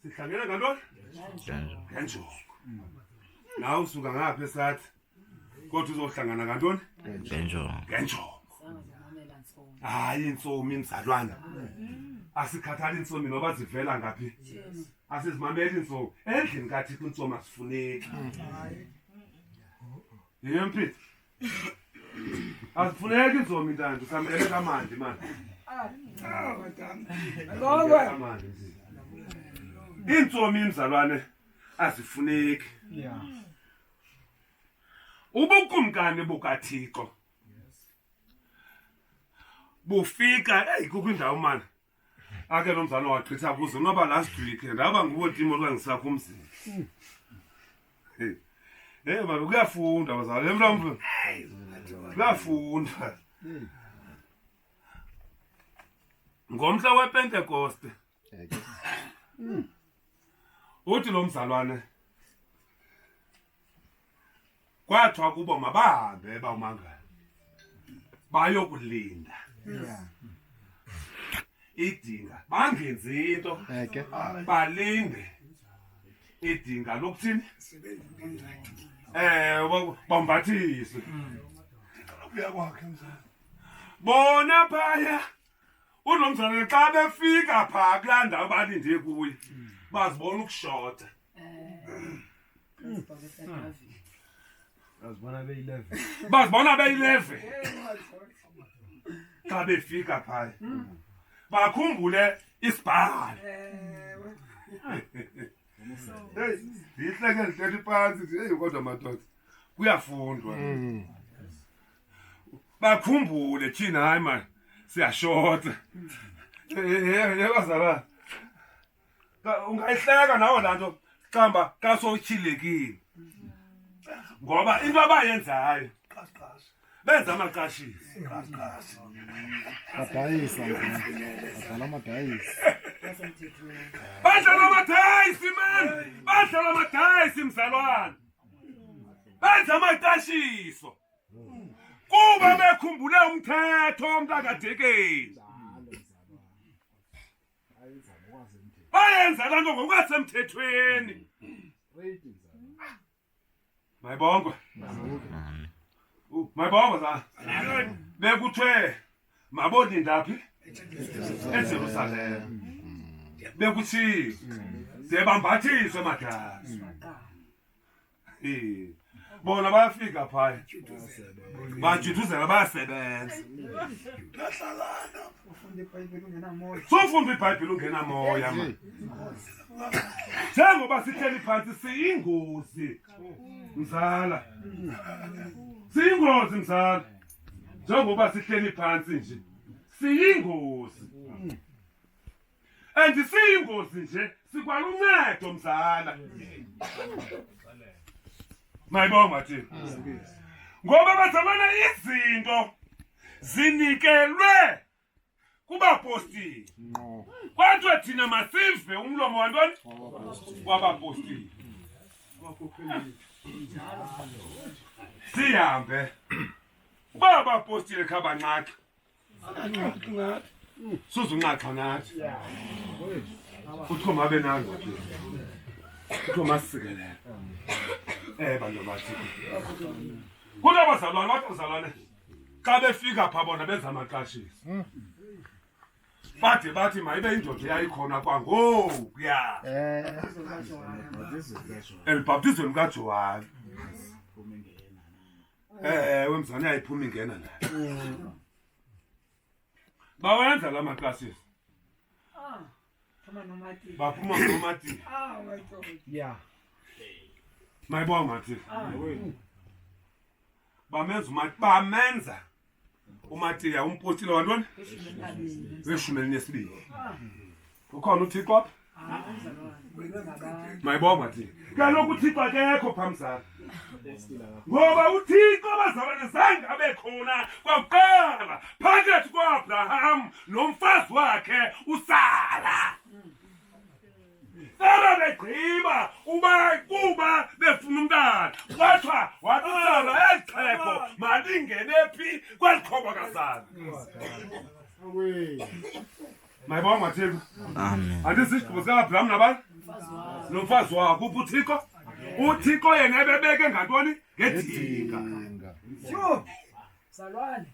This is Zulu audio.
sihlangene ngantoni ngenjongo nawe usuka ngapha esathi kodwa uzohlangana ngantoni ngenjongo hayi insomi imzalwana asikhathali insomi noba zivela ngaphi asizimameli insomi endlini kaThixo insomi asifuneki yemphi asifuneki insomi ntando samkele kamandi manje insomi imzalwane asifuneki ubukumkani bukaThixo bufika kukho indawo manje ake nomzalwane wachitha kuzo noba last week ndaba ngubotimo lwangisakho umzini baba kuyafunda bazalwane emntwana kuyafunda ngomhla wePentecost uthi lo mzalwane kwathiwa kubo mabahambe bawumangala bayokulinda idinga bangenzi into balinde idinga lokuthini bambathiswe bona phaya unomzalwane xa befika phaa kulaa ndawo balinde kuye bazibona ukushota bazibona beyi-11 xa befika phaya bakhumbule isibhali ndiyihleke ndihleli phantsi nje kodwa madoda kuyafundwa bakhumbule thina hayi mani siyashota yebazalwana ungayihleka nawo laa nto xamba kasowutyhilekile ngoba into abayenzayo benza amaqashisi badlala amadayisi man badlala amadayisi mzalwane benza amaqashiso kuba bekhumbule umthetho womntakadekeni bayenza laa nto ngokungasemthethweni mayibongwe mayibongwe za bekuthiwe mabolinda phi eJerusalem bekuthiwe sebambathiswe madasi bona bayafika phaya bajithuzela bayasebenza sofunda iBhayibhile ungenamoya man njengoba sihleli phansi siyingozi mzala siyingozi mzala njengoba sihleli phansi nje siyingozi and siyingozi nje sikwaluncedo mzala mayibonga thina ngoba bazamana izinto zinikelwe kubapostile kwathiwa thina masive umlomo wantoni wabapostile sihambe uba abapostile khabanqatha suzunqatha nathi uthiwa mabe nango uthiwa masisikelele bantu bathi kunabazalwane bathi bazalwane xa befika phaa bona benza amaqashisi bathi mayibe indoda yayikhona kwangokuya elibhaptizweni kaJohane wemzane yayiphuma ingena nayo bawenza la maqashisi baphuma nomati mayibonga mathi bamenza uMatiya umpostile wantoni we12 ukhona uThixo apha mayibonga mathi kaloku uThixo akekho phamzana ngoba uThixo bazalwane zange abekhona kwakuqala phakathi kwaAbraham nomfazi wakhe uSara begqiba kuba befuna umntana kwathiwa wathusala elixhego malingene phi kwelixhoba kasana mayibonga mathixo amen andisisigqibo sikaAbraham nabantu nomfazi wakho uthixo uthixo yena ebebeke ngantoni ngedinga Sure. Salwane.